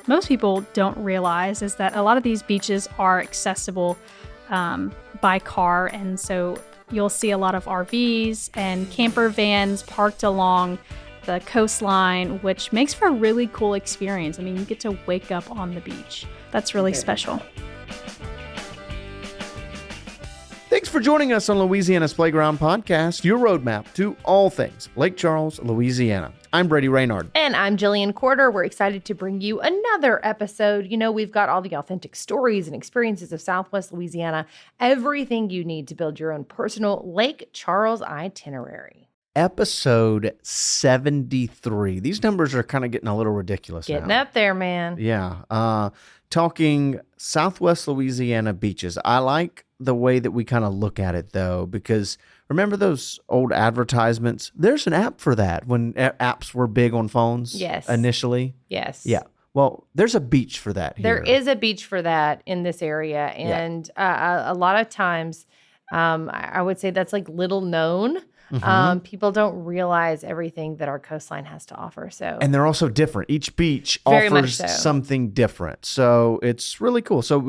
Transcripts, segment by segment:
most people don't realize is that a lot of these beaches are accessible by car. And so you'll see a lot of RVs and camper vans parked along the coastline, which makes for a really cool experience. I mean, you get to wake up on the beach. That's really special. Thanks for joining us on Louisiana's Playground Podcast, your roadmap to all things Lake Charles, Louisiana. I'm Brady Reynard. And I'm Jillian Corder. We're excited to bring you another episode. You know, we've got all the authentic stories and experiences of Southwest Louisiana, everything you need to build your own personal Lake Charles itinerary. Episode 73. These numbers are kind of getting a little ridiculous Getting now. up there, man. Yeah. Talking Southwest Louisiana beaches. I like the way that we kind of look at it, though, because remember those old advertisements? There's an app for that when apps were big on phones initially. Yes. Yeah. Well, there's a beach for that here. There is a beach for that in this area. And a lot of times, I would say that's like little known. People don't realize everything that our coastline has to offer. And they're also different. Each beach Very offers much so. something different. So it's really cool. So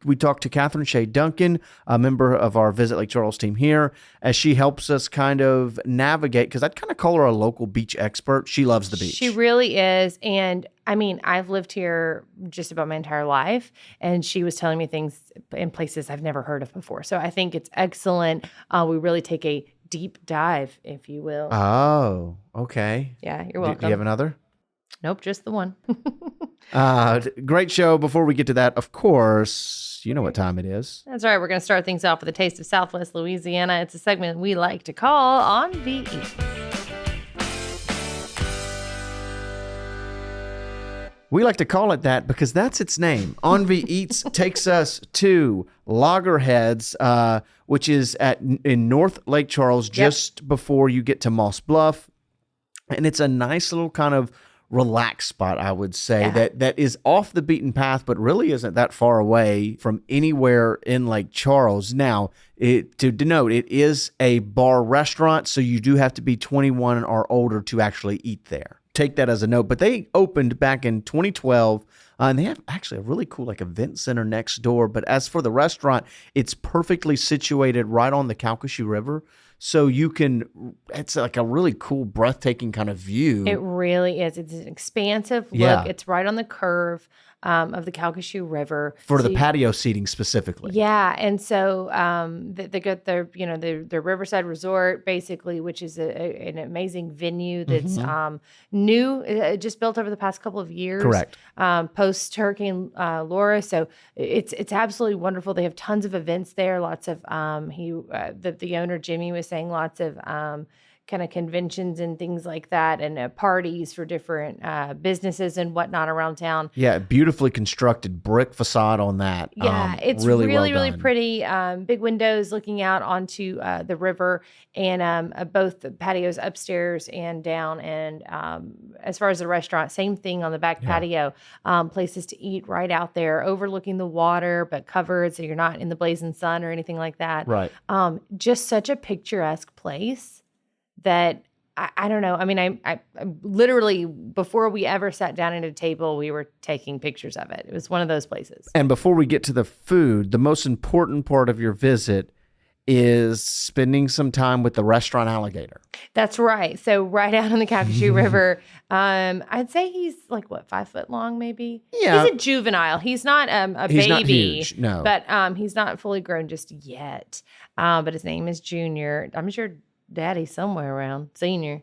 we talked to Catherine Shea Duncan, a member of our Visit Lake Charles team here, as she helps us kind of navigate, because I'd kind of call her a local beach expert. She loves the beach. She really is. And I mean, I've lived here just about my entire life, and she was telling me things in places I've never heard of before. So I think it's excellent. We really take a deep dive, if you will. Oh, okay. Yeah, you're welcome. Do you have another? Nope, just the one. Great show. Before we get to that, of course, you know what time it is. That's right. We're going to start things off with a taste of Southwest Louisiana. It's a segment we like to call On the East. We like to call it that because that's its name. Envy Eats takes us to Loggerheads, which is in North Lake Charles, just before you get to Moss Bluff. And it's a nice little kind of relaxed spot, I would say, that is off the beaten path, but really isn't that far away from anywhere in Lake Charles. Now, to denote, it is a bar restaurant, so you do have to be 21 or older to actually eat there. Take that as a note. But they opened back in 2012, and they have actually a really cool like event center next door. But as for the restaurant, it's perfectly situated right on the Calcasieu River. So it's like a really cool, breathtaking kind of view. It really is. It's an expansive look. Yeah. It's right on the curve of the Calcasieu River. For the patio seating specifically. Yeah. And so they got their Riverside Resort, basically, which is an amazing venue that's new, just built over the past couple of years. Correct. Post Hurricane Laura. So it's absolutely wonderful. They have tons of events there. Lots of, the owner, Jimmy, was saying lots of kind of conventions and things like that, and parties for different businesses and whatnot around town. Yeah, beautifully constructed brick facade on that. Yeah, it's really pretty. Big windows looking out onto the river, and both the patios upstairs and down. And as far as the restaurant, same thing on the back patio. Places to eat right out there, overlooking the water, but covered so you're not in the blazing sun or anything like that. Right. Just such a picturesque place that I don't know. I mean, I literally, before we ever sat down at a table, we were taking pictures of it. It was one of those places. And before we get to the food, the most important part of your visit is spending some time with the restaurant alligator. That's right. So right out on the Calcasieu River, I'd say he's like, 5 foot long, maybe? Yeah. He's a juvenile. He's not He's baby. not huge, no. But he's not fully grown just yet. But his name is Junior. I'm sure Daddy's somewhere around. Senior.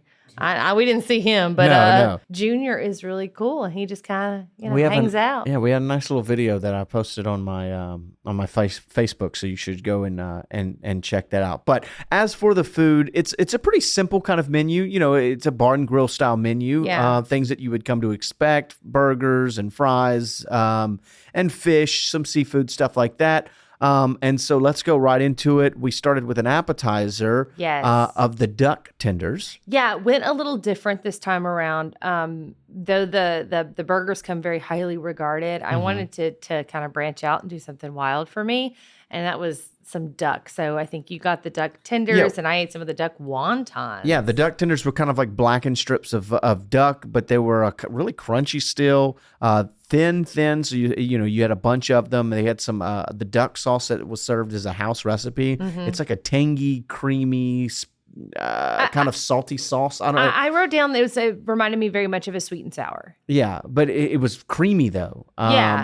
We didn't see him, but No. Junior is really cool. He just kind of hangs out. Yeah, we had a nice little video that I posted on my Facebook, so you should go and check that out. But as for the food, it's a pretty simple kind of menu. You know, it's a bar and grill style menu. Yeah. Things that you would come to expect: burgers and fries, and fish, some seafood, stuff like that. And so let's go right into it. We started with an appetizer of the duck tenders. Yeah, went a little different this time around. Though the burgers come very highly regarded, I wanted to kind of branch out and do something wild for me, and that was some duck. So I think you got the duck tenders, and I ate some of the duck wontons. Yeah, the duck tenders were kind of like blackened strips of duck, but they were really crunchy still. thin. So you had a bunch of them. They had some the duck sauce that was served as a house recipe. It's like a tangy, creamy, kind of salty sauce. I don't know. I wrote down it reminded me very much of a sweet and sour. Yeah, but it was creamy though,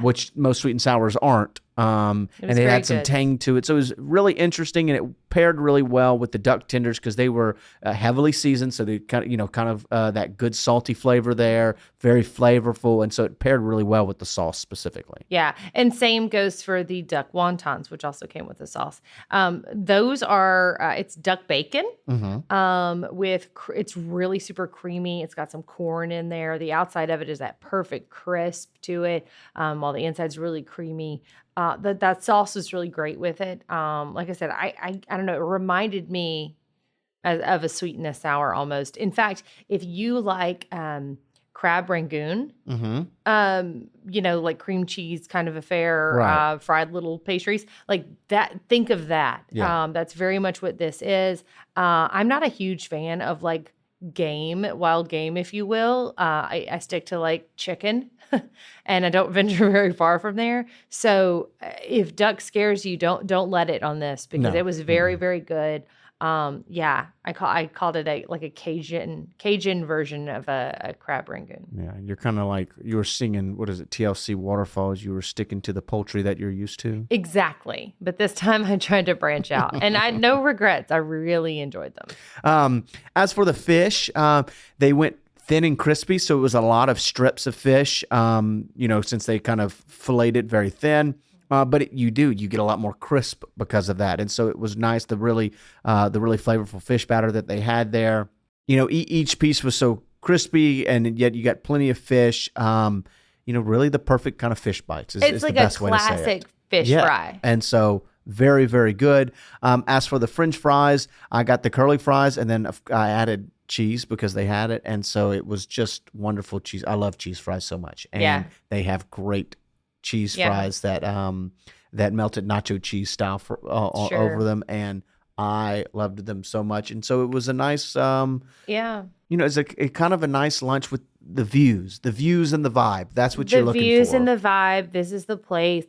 which most sweet and sours aren't. And it had some tang to it. So it was really interesting, and it paired really well with the duck tenders because they were heavily seasoned. So they kind of that good salty flavor there, very flavorful. And so it paired really well with the sauce specifically. Yeah. And same goes for the duck wontons, which also came with the sauce. Those are, it's duck bacon it's really super creamy. It's got some corn in there. The outside of it is that perfect crisp to it, while the inside's really creamy. That sauce is really great with it. Like I said, I don't know. It reminded me of a sweet and a sour almost. In fact, if you like crab rangoon, like cream cheese kind of affair, right. Fried little pastries like that, think of that. Yeah. That's very much what this is. I'm not a huge fan of like wild game, if you will. I stick to like chicken and I don't venture very far from there. So if duck scares you, don't let it on this because it was very, very good. I called it a Cajun version of a crab rangoon. Yeah, you're kind of like you were singing, what is it, TLC Waterfalls. You were sticking to the poultry that you're used to. Exactly, but this time I tried to branch out, and I had no regrets. I really enjoyed them. As for the fish, they went thin and crispy, so it was a lot of strips of fish. Since they kind of filleted it very thin. But you get a lot more crisp because of that. And so it was nice, the really flavorful fish batter that they had there. Each piece was so crispy, and yet you got plenty of fish. Really the perfect kind of fish bites is like the best way to say it. It's like a classic fish fry. And so very, very good. As for the French fries, I got the curly fries, and then I added cheese because they had it. And so it was just wonderful cheese. I love cheese fries so much. And they have great cheese fries that melted nacho cheese style over them, and I loved them so much. And so it was a nice it's a kind of a nice lunch with the views and the vibe. That's what you're looking for. The views and the vibe. This is the place.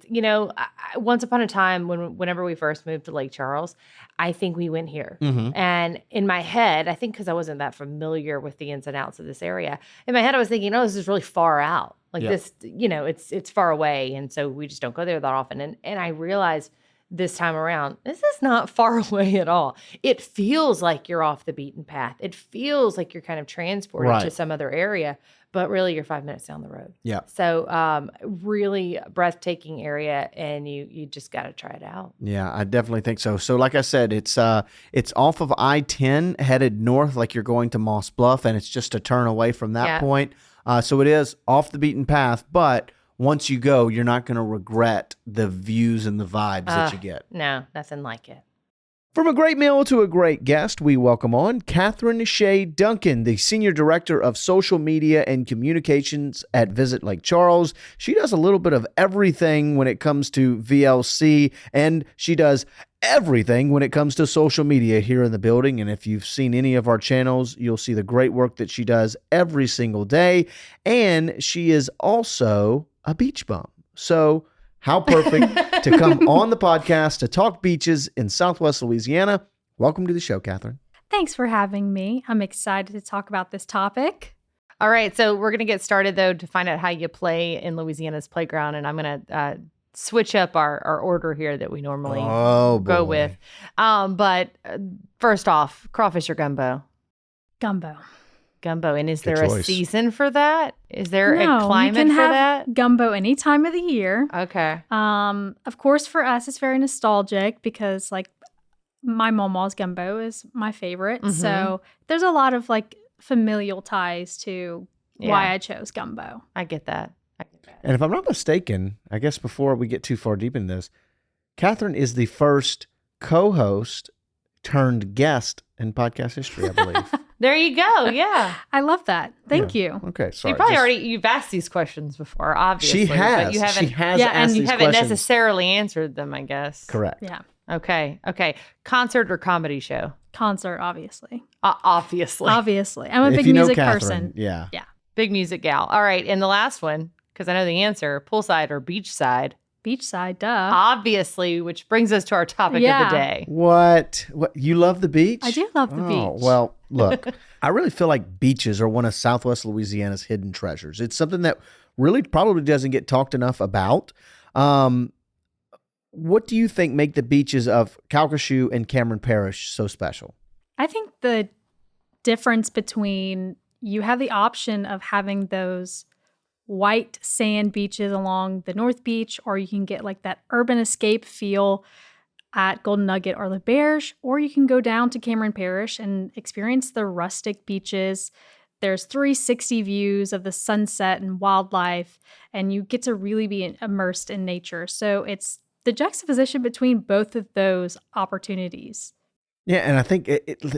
Once upon a time whenever we first moved to Lake Charles, I think we went here. And in my head, I think because I wasn't that familiar with the ins and outs of this area, in my head I was thinking, this is really far out. Like this, it's far away. And so we just don't go there that often. And I realized this time around, this is not far away at all. It feels like you're off the beaten path. It feels like you're kind of transported to some other area, but really you're 5 minutes down the road. Yeah. So really breathtaking area, and you just got to try it out. Yeah, I definitely think so. So like I said, it's off of I-10 headed north like you're going to Moss Bluff, and it's just a turn away from that point. So it is off the beaten path, but once you go, you're not going to regret the views and the vibes that you get. No, nothing like it. From a great meal to a great guest, we welcome on Catherine Shea Duncan, the Senior Director of Social Media and Communications at Visit Lake Charles. She does a little bit of everything when it comes to VLC, and she does everything when it comes to social media here in the building. And if you've seen any of our channels, you'll see the great work that she does every single day. And she is also a beach bum. So how perfect to come on the podcast to talk beaches in Southwest Louisiana. Welcome to the show, Catherine. Thanks for having me. I'm excited to talk about this topic. All right. So we're going to get started, though, to find out how you play in Louisiana's playground. And I'm going to switch up our order here that we normally go with. But first off, crawfish or gumbo? Gumbo. And is there a season for that? Is there a climate for that? Gumbo any time of the year. Okay. Of course, for us, it's very nostalgic because like my mama's gumbo is my favorite. Mm-hmm. So there's a lot of like familial ties to why I chose gumbo. I get that. And if I'm not mistaken, I guess before we get too far deep in this, Catherine is the first co-host turned guest in podcast history, I believe. There you go. Yeah. I love that. Thank you. Okay. Sorry. You've asked these questions before, obviously. She has. But you haven't, asked these questions. And you haven't necessarily answered them, I guess. Correct. Yeah. Okay. Concert or comedy show? Concert, obviously. Obviously. I'm a big music person. Yeah. Big music gal. All right. And the last one, because I know the answer, poolside or beachside. Beachside, duh. Obviously, which brings us to our topic of the day. What? You love the beach? I do love the beach. Well, look, I really feel like beaches are one of Southwest Louisiana's hidden treasures. It's something that really probably doesn't get talked enough about. What do you think make the beaches of Calcasieu and Cameron Parish so special? I think the difference between you have the option of having those white sand beaches along the North Beach, or you can get like that urban escape feel at Golden Nugget or L'Auberge, or you can go down to Cameron Parish and experience the rustic beaches. There's 360 views of the sunset and wildlife, and you get to really be immersed in nature. So it's the juxtaposition between both of those opportunities. Yeah, and I think,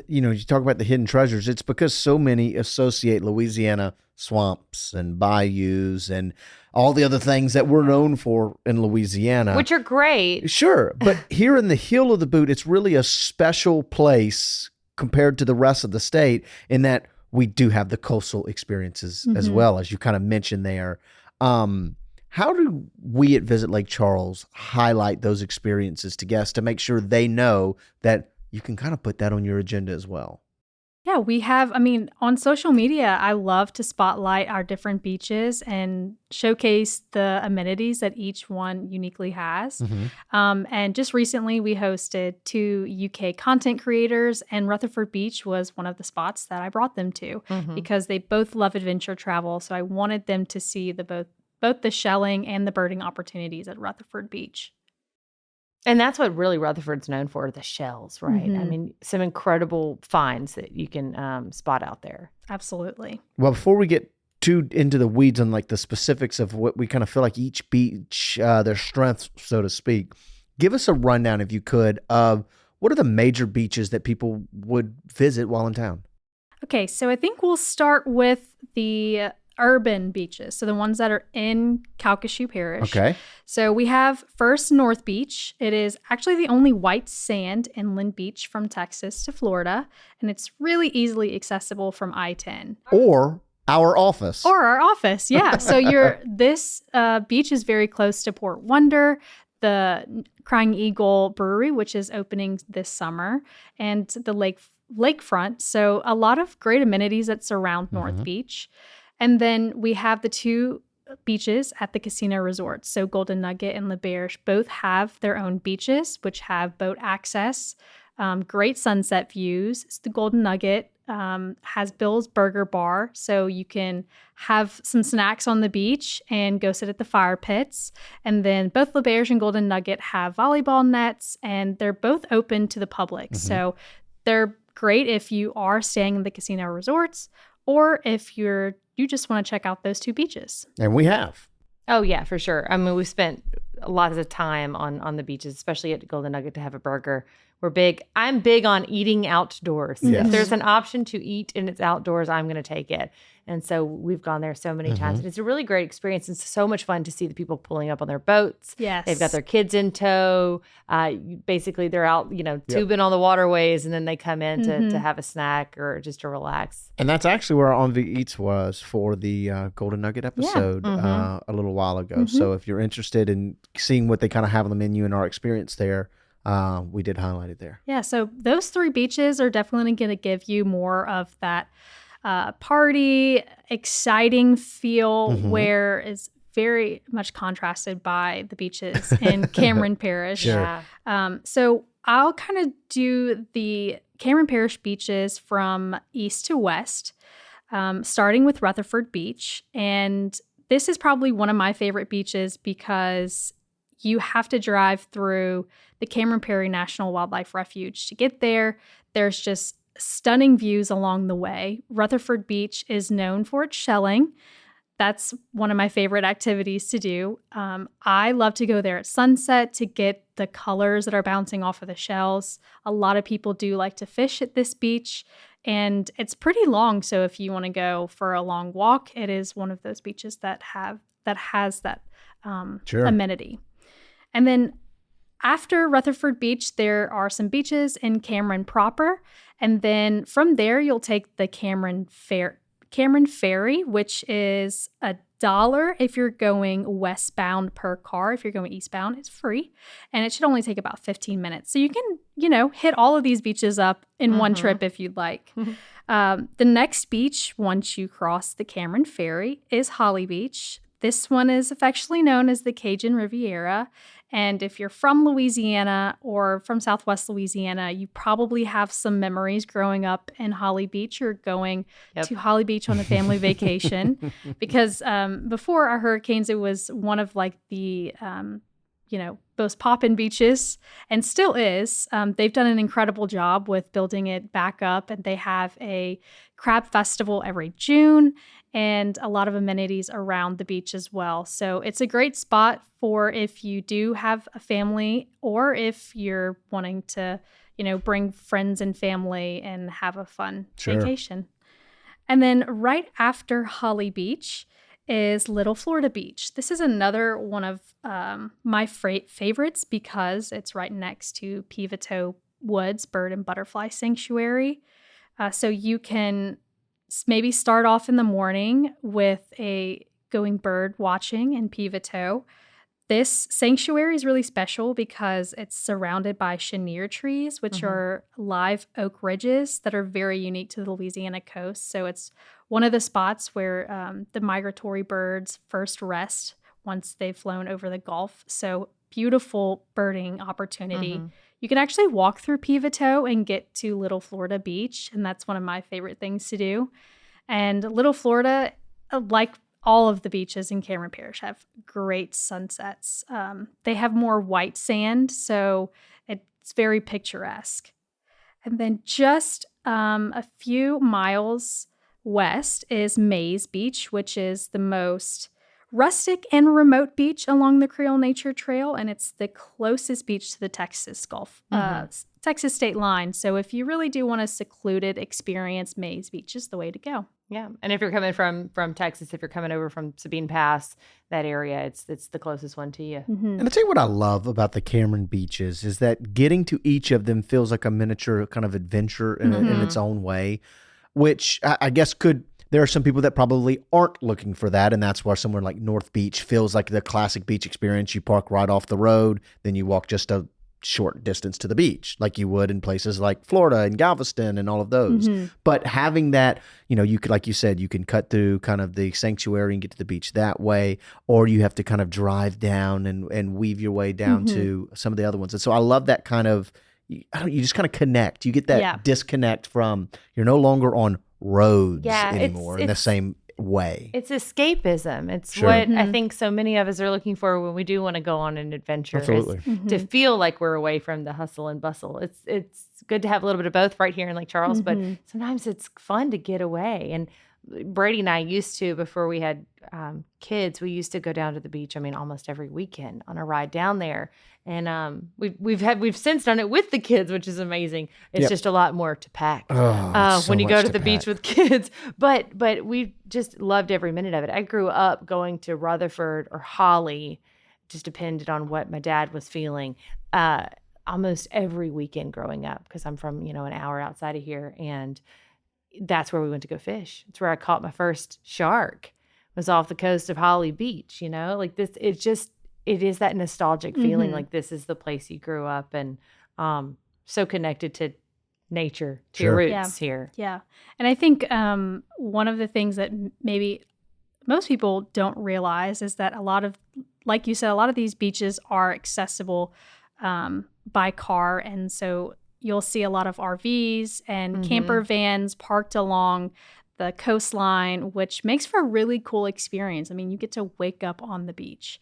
you talk about the hidden treasures. It's because so many associate Louisiana swamps and bayous and all the other things that we're known for in Louisiana. Which are great. Sure, but here in the heel of the boot, it's really a special place compared to the rest of the state in that we do have the coastal experiences as well, as you kind of mentioned there. How do we at Visit Lake Charles highlight those experiences to guests to make sure they know that you can kind of put that on your agenda as well? Yeah, we have, on social media, I love to spotlight our different beaches and showcase the amenities that each one uniquely has. And just recently, we hosted 2 UK content creators, and Rutherford Beach was one of the spots that I brought them to because they both love adventure travel. So I wanted them to see both the shelling and the birding opportunities at Rutherford Beach. And that's what really Rutherford's known for, the shells, right? Some incredible finds that you can spot out there. Absolutely. Well, before we get too into the weeds on like the specifics of what we kind of feel like each beach, their strengths, so to speak, give us a rundown, if you could, of what are the major beaches that people would visit while in town? Okay, so I think we'll start with the urban beaches, so the ones that are in Calcasieu Parish. Okay. So we have first North Beach. It is actually the only white sand inland beach from Texas to Florida, and it's really easily accessible from I-10. Or our office. Or our office, yeah. So this beach is very close to Port Wonder, the Crying Eagle Brewery, which is opening this summer, and the lakefront. So a lot of great amenities that surround North Beach. And then we have the 2 beaches at the casino resorts. So Golden Nugget and L'Auberge both have their own beaches, which have boat access, great sunset views. The Golden Nugget has Bill's Burger Bar, so you can have some snacks on the beach and go sit at the fire pits. And then both L'Auberge and Golden Nugget have volleyball nets, and they're both open to the public. So they're great if you are staying in the casino resorts, or if you just want to check out those 2 beaches. And we have. Oh, yeah, for sure. We've spent a lot of the time on the beaches, especially at Golden Nugget, to have a burger. I'm big on eating outdoors. Yes. If there's an option to eat and it's outdoors, I'm going to take it. And so we've gone there so many times. And it's a really great experience. It's so much fun to see the people pulling up on their boats. Yes. They've got their kids in tow. Basically, they're out, tubing on the waterways, and then they come in to have a snack or just to relax. And that's actually where our On V Eats was for the Golden Nugget episode a little while ago. So if you're interested in seeing what they kind of have on the menu and our experience there, we did highlight it there. Yeah, so those 3 beaches are definitely going to give you more of that party, exciting feel, where is very much contrasted by the beaches in Cameron Parish. Sure. So I'll kind of do the Cameron Parish beaches from east to west, starting with Rutherford Beach. And this is probably one of my favorite beaches because you have to drive through the Cameron Prairie National Wildlife Refuge to get there. There's just stunning views along the way. Rutherford Beach is known for its shelling. That's one of my favorite activities to do. I love to go there at sunset to get the colors that are bouncing off of the shells. A lot of people do like to fish at this beach, and it's pretty long. So if you want to go for a long walk, it is one of those beaches that has that amenity. And then after Rutherford Beach, there are some beaches in Cameron proper. And then from there, you'll take the Cameron Ferry, which is a $1 if you're going westbound per car. If you're going eastbound, it's free. And it should only take about 15 minutes. So you can, hit all of these beaches up in one trip if you'd like. The next beach, once you cross the Cameron Ferry, is Holly Beach. This one is affectionately known as the Cajun Riviera. And if you're from Louisiana or from Southwest Louisiana, you probably have some memories growing up in Holly Beach or going to Holly Beach on a family vacation. Because before our hurricanes, it was one of like the, most poppin' beaches, and still is. They've done an incredible job with building it back up, and they have a crab festival every June and a lot of amenities around the beach as well. So it's a great spot for if you do have a family or if you're wanting to, bring friends and family and have a fun vacation. And then right after Holly Beach is Little Florida Beach. This is another one of my favorites because it's right next to Pivotal Woods Bird and Butterfly Sanctuary. So you can maybe start off in the morning with a going bird watching in Pivotal. This sanctuary is really special because it's surrounded by chenier trees, which are live oak ridges that are very unique to the Louisiana coast. So it's one of the spots where the migratory birds first rest once they've flown over the Gulf. So beautiful birding opportunity. You can actually walk through Pivotal and get to Little Florida Beach, and that's one of my favorite things to do. And Little Florida, like all of the beaches in Cameron Parish, have great sunsets. They have more white sand, so it's very picturesque. And then just a few miles west is Mays Beach, which is the most rustic and remote beach along the Creole Nature Trail, and it's the closest beach to the Texas Gulf, Texas state line. So if you really do want a secluded experience, Mays Beach is the way to go. Yeah, and if you're coming from Texas, if you're coming over from Sabine Pass, that area, it's the closest one to you. And I'll tell you what I love about the Cameron beaches is that getting to each of them feels like a miniature kind of adventure in its own way, which I guess there are some people that probably aren't looking for that, and that's why somewhere like North Beach feels like the classic beach experience. You park right off the road, then you walk just a short distance to the beach, like you would in places like Florida and Galveston and all of those. But having that, you could, like you said, you can cut through kind of the sanctuary and get to the beach that way, or you have to kind of drive down and weave your way down to some of the other ones. And so I love that kind of, you just kind of connect. You get that disconnect from, you're no longer on roads anymore in the same way. It's escapism. It's what I think so many of us are looking for when we do want to go on an adventure. Absolutely. To feel like we're away from the hustle and bustle. It's good to have a little bit of both right here in Lake Charles, but sometimes it's fun to get away. And Brady and I used to, before we had kids, we used to go down to the beach. I mean, almost every weekend on a ride down there. And we've since done it with the kids, which is amazing. It's just a lot more to pack when you go to the beach with kids. But we just loved every minute of it. I grew up going to Rutherford or Holly, just depended on what my dad was feeling. Almost every weekend growing up, because I'm from an hour outside of here, and that's where we went to go fish. It's where I caught my first shark. Was off the coast of Holly Beach. Like this. It is that nostalgic feeling like this is the place you grew up, and so connected to nature, to your roots here. Yeah. And I think one of the things that maybe most people don't realize is that like you said, a lot of these beaches are accessible by car. And so you'll see a lot of RVs and camper vans parked along the coastline, which makes for a really cool experience. I mean, you get to wake up on the beach.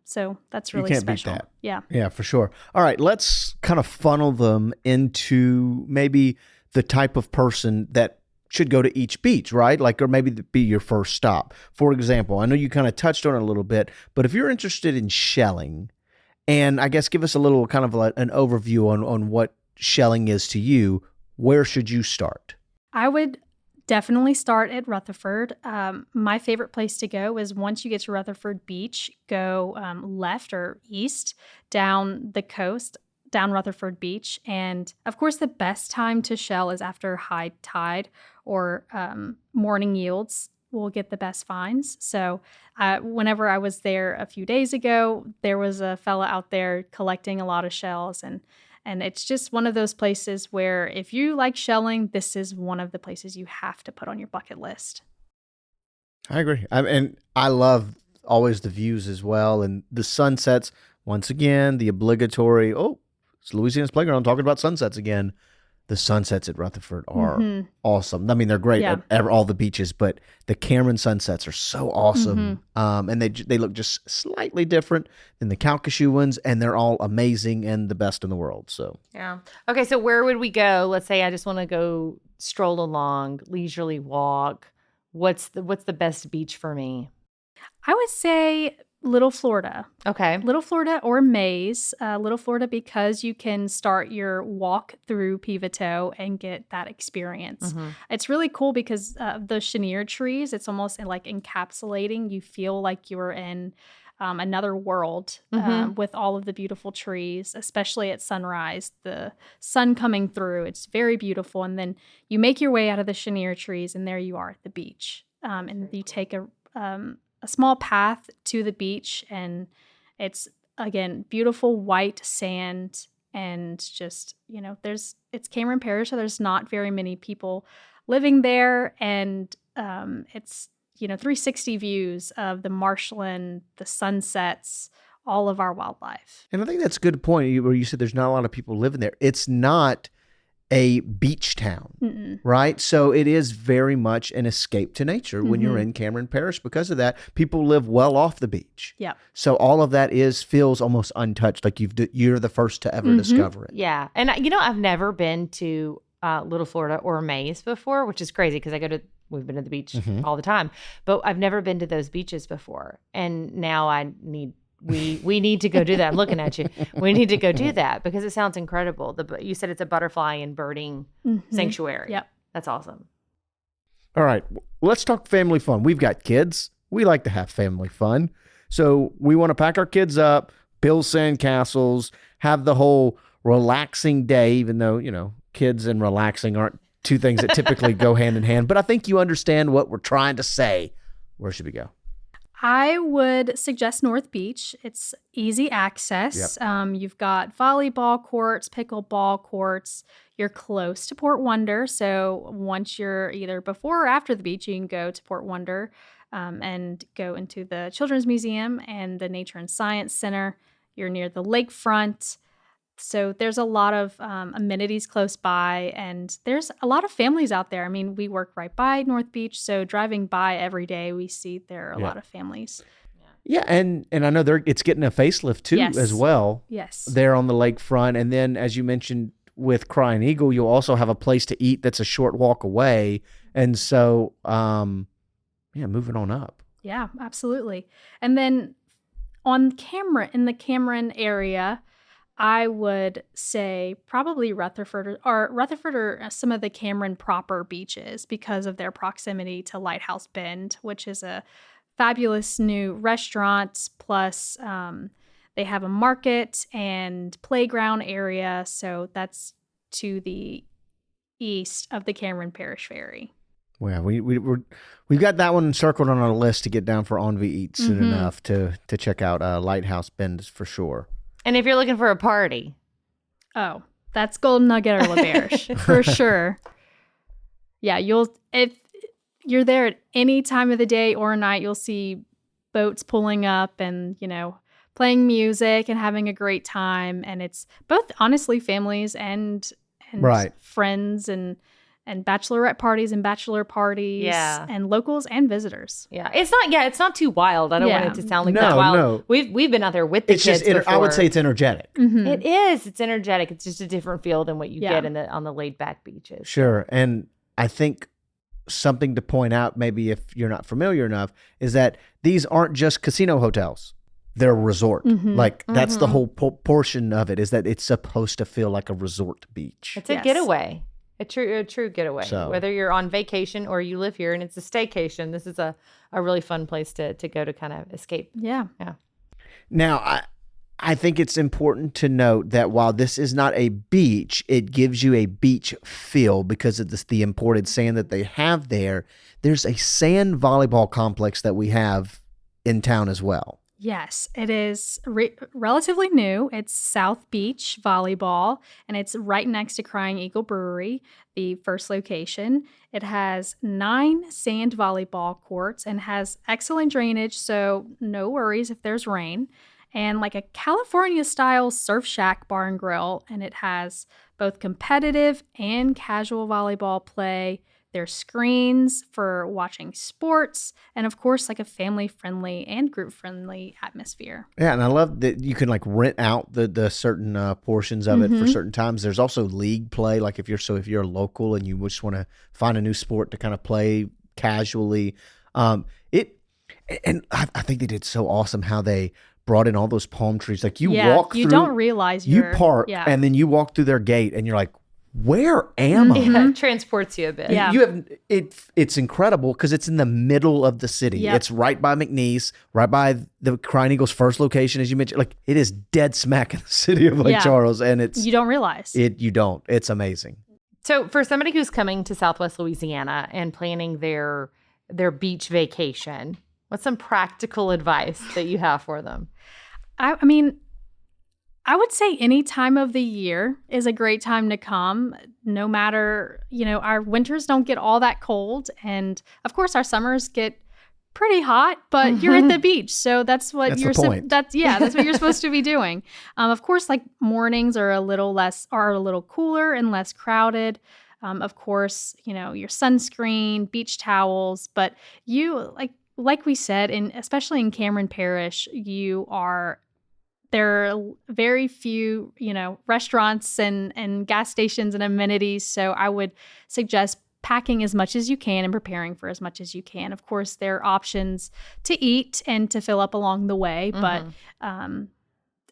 So that's really special. Beat that. Yeah. Yeah, for sure. All right, let's kind of funnel them into maybe the type of person that should go to each beach, right? Or maybe be your first stop. For example, I know you kind of touched on it a little bit, but if you're interested in shelling, and I guess give us a little kind of an overview on what shelling is to you, where should you start? I would definitely start at Rutherford. My favorite place to go is once you get to Rutherford Beach, go left or east down the coast, down Rutherford Beach. And of course, the best time to shell is after high tide or morning yields. will get the best finds. So whenever I was there a few days ago, there was a fella out there collecting a lot of shells, and it's just one of those places where if you like shelling, this is one of the places you have to put on your bucket list. I agree. And I love always the views as well. And the sunsets, once again, the obligatory, it's Louisiana's Playground talking about sunsets again. The sunsets at Rutherford are awesome. I mean, they're great at all the beaches, but the Cameron sunsets are so awesome. And they look just slightly different than the Calcasieu ones, and they're all amazing and the best in the world. So yeah. Okay, so where would we go? Let's say I just want to go stroll along, leisurely walk. What's the best beach for me? I would say Little Florida. Okay. Little Florida or Mays. Little Florida because you can start your walk through Pivotal and get that experience. It's really cool because the chenier trees, it's almost like encapsulating. You feel like you're in another world with all of the beautiful trees, especially at sunrise. The sun coming through, it's very beautiful. And then you make your way out of the chenier trees and there you are at the beach. And you take a small path to the beach, and it's, again, beautiful white sand, and just, it's Cameron Parish, so there's not very many people living there, and it's, 360 views of the marshland, the sunsets, all of our wildlife. And I think that's a good point where you said there's not a lot of people living there. It's not a beach town, right? So it is very much an escape to nature when you're in Cameron Parish. Because of that, people live well off the beach. Yeah. So all of that feels almost untouched, like you're the first to ever discover it. Yeah. And I've never been to Little Florida or Mays before, which is crazy because we've been to the beach all the time, but I've never been to those beaches before. And now we need to go do that. I'm looking at you. We need to go do that because it sounds incredible. You said it's a butterfly and birding sanctuary. Yep. That's awesome. All right. Let's talk family fun. We've got kids. We like to have family fun. So we want to pack our kids up, build sandcastles, have the whole relaxing day, even though, kids and relaxing aren't two things that typically go hand in hand. But I think you understand what we're trying to say. Where should we go? I would suggest North Beach. It's easy access. Yep. You've got volleyball courts, pickleball courts. You're close to Port Wonder. So once you're either before or after the beach, you can go to Port Wonder and go into the Children's Museum and the Nature and Science Center. You're near the lakefront. So there's a lot of amenities close by, and there's a lot of families out there. I mean, we work right by North Beach, so driving by every day, we see there are a lot of families. Yeah, and I know it's getting a facelift too as well. Yes. There on the lakefront, and then as you mentioned with Crying Eagle, you'll also have a place to eat that's a short walk away, and so moving on up. Yeah, absolutely. And then in the Cameron area, I would say probably Rutherford or some of the Cameron proper beaches because of their proximity to Lighthouse Bend, which is a fabulous new restaurant. Plus, they have a market and playground area. So that's to the east of the Cameron Parish Ferry. Well, we've got that one circled on our list to get down for On V Eat soon enough to check out Lighthouse Bend for sure. And if you're looking for a party. Oh, that's Golden Nugget or LaBerge for sure. Yeah, if you're there at any time of the day or night, you'll see boats pulling up and, playing music and having a great time. And it's both, honestly, families and friends and bachelorette parties and bachelor parties and locals and visitors. Yeah. It's not too wild. I don't want it to sound like that wild. No. We've been out there with the kids before. I would say it's energetic. Mm-hmm. It is. It's energetic. It's just a different feel than what you get on the laid back beaches. Sure. And I think something to point out, maybe if you're not familiar enough, is that these aren't just casino hotels. They're a resort. That's the whole portion of it, is that it's supposed to feel like a resort beach. It's a getaway. A true getaway. So, whether you're on vacation or you live here and it's a staycation, this is a really fun place to go to kind of escape. Yeah. Now, I think it's important to note that while this is not a beach, it gives you a beach feel because of the imported sand that they have there. There's a sand volleyball complex that we have in town as well. Yes, it is relatively new. It's South Beach Volleyball, and it's right next to Crying Eagle Brewery, the first location. It has 9 sand volleyball courts and has excellent drainage, so no worries if there's rain. And like a California-style surf shack bar and grill, and it has both competitive and casual volleyball play. There's screens for watching sports, and of course, like a family-friendly and group-friendly atmosphere. Yeah, and I love that you can like rent out the certain portions of it for certain times. There's also league play, like if you're local and you just want to find a new sport to kind of play casually. I think they did so awesome how they brought in all those palm trees. Like you walk through, you don't realize you park, and then you walk through their gate, and you're like, where am I? Yeah, it transports you a bit. Yeah. You have it's incredible because it's in the middle of the city. Yep. It's right by McNeese, right by the Crying Eagles' first location, as you mentioned. Like it is dead smack in the city of Lake Charles, and you don't realize you don't. It's amazing. So for somebody who's coming to Southwest Louisiana and planning their beach vacation, what's some practical advice that you have for them? I mean, I would say any time of the year is a great time to come, no matter, our winters don't get all that cold. And of course, our summers get pretty hot, but you're at the beach. So that's what That's you're, the point. that's what you're supposed to be doing. Of course, like mornings are a little cooler and less crowded. Of course, your sunscreen, beach towels, but you like we said, especially in Cameron Parish, there are very few, restaurants and gas stations and amenities. So I would suggest packing as much as you can and preparing for as much as you can. Of course, there are options to eat and to fill up along the way, but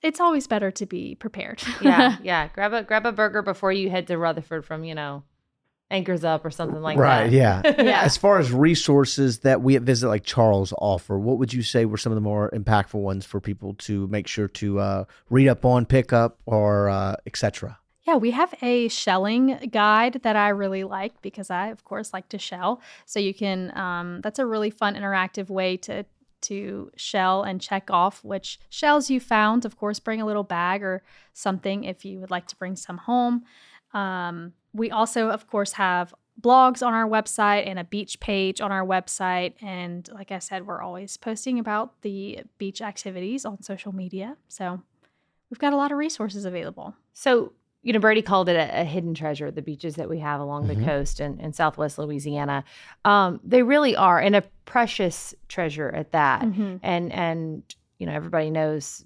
it's always better to be prepared. Yeah. Grab a burger before you head to Rutherford from, Anchors Up or something like that. Right, yeah. Yeah. As far as resources that we at Visit Lake Charles offer, what would you say were some of the more impactful ones for people to make sure to read up on, pick up, or et cetera? Yeah, we have a shelling guide that I really like because I, of course, like to shell. So you can, that's a really fun interactive way to shell and check off which shells you found. Of course, bring a little bag or something if you would like to bring some home. We also, of course, have blogs on our website and a beach page on our website. And like I said, we're always posting about the beach activities on social media. So we've got a lot of resources available. So, Brady called it a hidden treasure, the beaches that we have along the coast in Southwest Louisiana. They really are, and a precious treasure at that. And everybody knows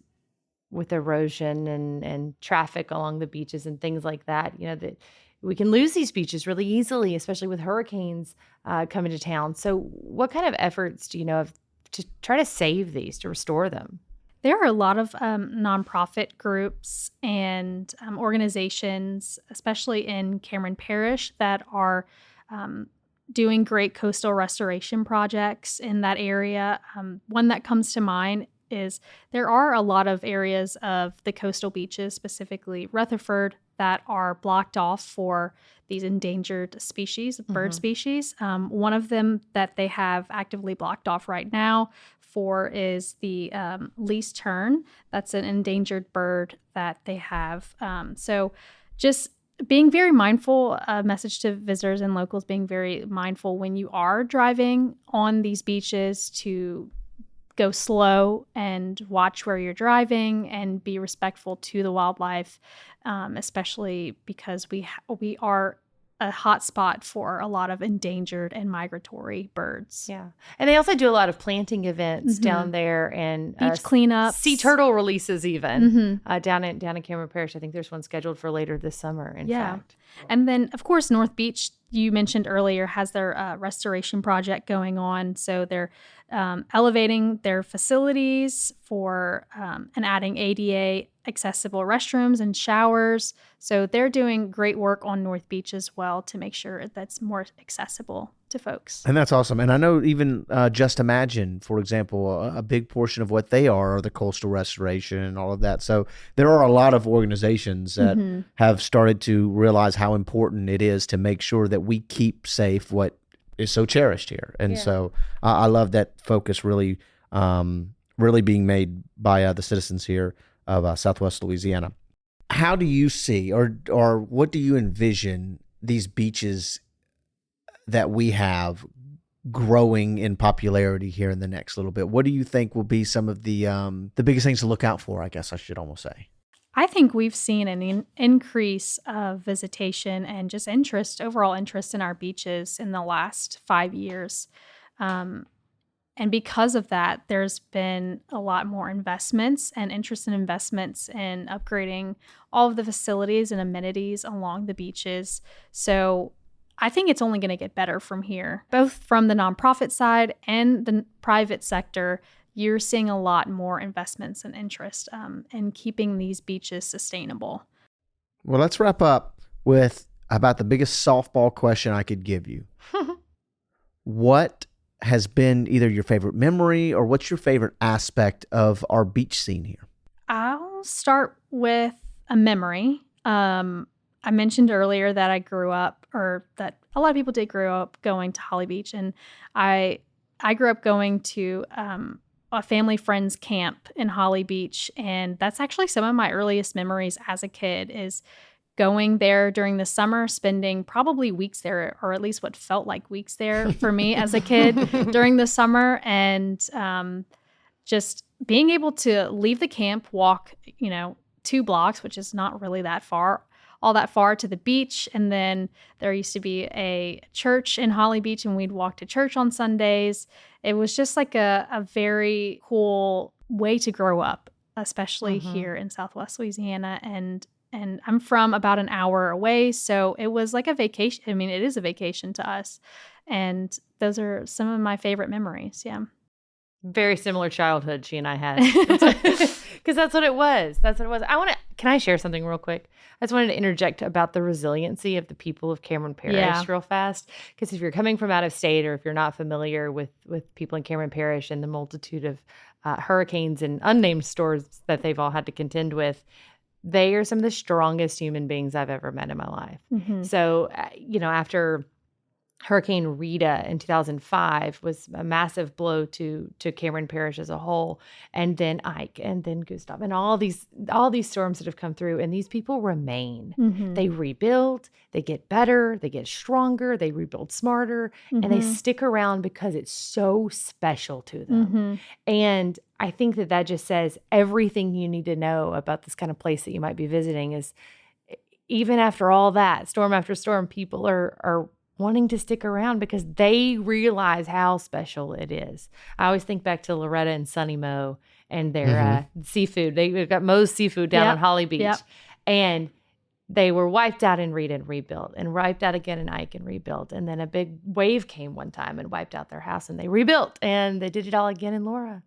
with erosion and traffic along the beaches and things like that, that we can lose these beaches really easily, especially with hurricanes coming to town. So what kind of efforts do you know of to try to save these, to restore them? There are a lot of nonprofit groups and organizations, especially in Cameron Parish, that are doing great coastal restoration projects in that area. One that comes to mind is there are a lot of areas of the coastal beaches, specifically Rutherford, that are blocked off for these endangered species, bird species. One of them that they have actively blocked off right now for is the least tern. That's an endangered bird that they have. So just being very mindful, a message to visitors and locals, being very mindful when you are driving on these beaches to go slow and watch where you're driving and be respectful to the wildlife, especially because we are a hot spot for a lot of endangered and migratory birds. Yeah. And they also do a lot of planting events down there and beach cleanups, sea turtle releases even down in Cameron Parish. I think there's one scheduled for later this summer, in fact. And then, of course, North Beach, you mentioned earlier, has their restoration project going on. So they're elevating their facilities for and adding ADA accessible restrooms and showers. So they're doing great work on North Beach as well to make sure that's more accessible to folks. And that's awesome. And I know even Just Imagine, for example, a big portion of what they are the coastal restoration and all of that. So there are a lot of organizations that have started to realize how important it is to make sure that we keep safe what is so cherished here. And so I love that focus really being made by the citizens here of Southwest Louisiana. How do you see or what do you envision these beaches that we have growing in popularity here in the next little bit? What do you think will be some of the biggest things to look out for, I guess I should almost say? I think we've seen an increase of visitation and just overall interest in our beaches in the last 5 years. And because of that, there's been a lot more investments and interest in investments in upgrading all of the facilities and amenities along the beaches. So I think it's only going to get better from here, both from the nonprofit side and the private sector. You're seeing a lot more investments and interest in keeping these beaches sustainable. Well, let's wrap up with about the biggest softball question I could give you. What has been either your favorite memory or what's your favorite aspect of our beach scene here? I'll start with a memory. I mentioned earlier that I grew up, or that a lot of people did grow up going to Holly Beach, and I grew up going to a family friend's camp in Holly Beach, and that's actually some of my earliest memories as a kid is going there during the summer, spending probably weeks there, or at least what felt like weeks there for me as a kid during the summer, and just being able to leave the camp, walk 2 blocks, which is not really all that far to the beach. And then there used to be a church in Holly Beach, and we'd walk to church on Sundays. It was just like a very cool way to grow up, especially here in Southwest Louisiana. And I'm from about an hour away, so it was like a vacation. I mean, it is a vacation to us. And those are some of my favorite memories. Yeah. Very similar childhood she and I had. Because that's what it was. Can I share something real quick? I just wanted to interject about the resiliency of the people of Cameron Parish real fast. Because if you're coming from out of state, or if you're not familiar with people in Cameron Parish and the multitude of hurricanes and unnamed storms that they've all had to contend with, they are some of the strongest human beings I've ever met in my life. So, after Hurricane Rita in 2005 was a massive blow to Cameron Parish as a whole, and then Ike, and then Gustav, and all these storms that have come through, and these people remain. They rebuild, they get better, they get stronger, they rebuild smarter, and they stick around because it's so special to them. And I think that just says everything you need to know about this kind of place that you might be visiting is, even after all that, storm after storm, people are wanting to stick around because they realize how special it is. I always think back to Loretta and Sunny Mo and their seafood. They've got Mo's Seafood down on Holly Beach. And they were wiped out in Rita and rebuilt, and wiped out again in Ike and rebuilt. And then a big wave came one time and wiped out their house, and they rebuilt, and they did it all again in Laura.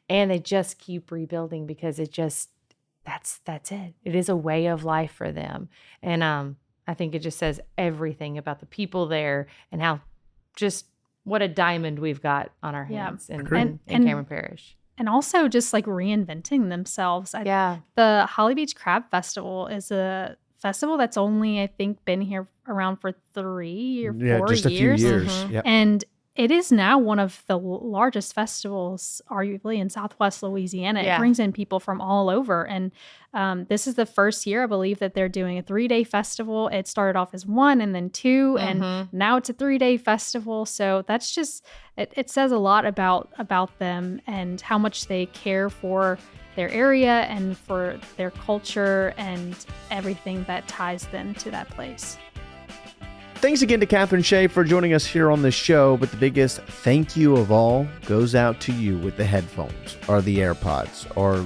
And they just keep rebuilding because that's it. It is a way of life for them. And I think it just says everything about the people there and how just what a diamond we've got on our hands in Cameron Parish. And also just like reinventing themselves. The Holly Beach Crab Festival is a festival that's only, I think, been here around for 3 or 4 years. Just a few years. And it is now one of the largest festivals, arguably, in Southwest Louisiana. It brings in people from all over. And this is the first year, I believe, that they're doing a 3-day festival. It started off as 1 and then 2, and now it's a 3-day festival. So that's just, it says a lot about them and how much they care for their area and for their culture and everything that ties them to that place. Thanks again to Catherine Shea for joining us here on the show, but the biggest thank you of all goes out to you with the headphones or the AirPods or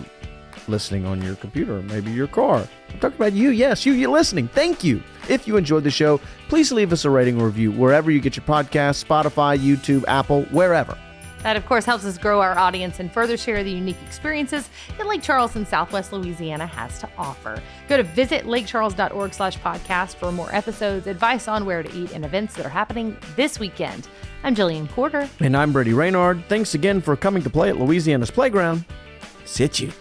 listening on your computer, or maybe your car. I'm talking about you. Yes, you're listening. Thank you. If you enjoyed the show, please leave us a rating or review wherever you get your podcasts, Spotify, YouTube, Apple, wherever. That, of course, helps us grow our audience and further share the unique experiences that Lake Charles and Southwest Louisiana has to offer. Go to visitlakecharles.org/podcast for more episodes, advice on where to eat, and events that are happening this weekend. I'm Jillian Porter. And I'm Brady Reynard. Thanks again for coming to play at Louisiana's Playground. Sit you.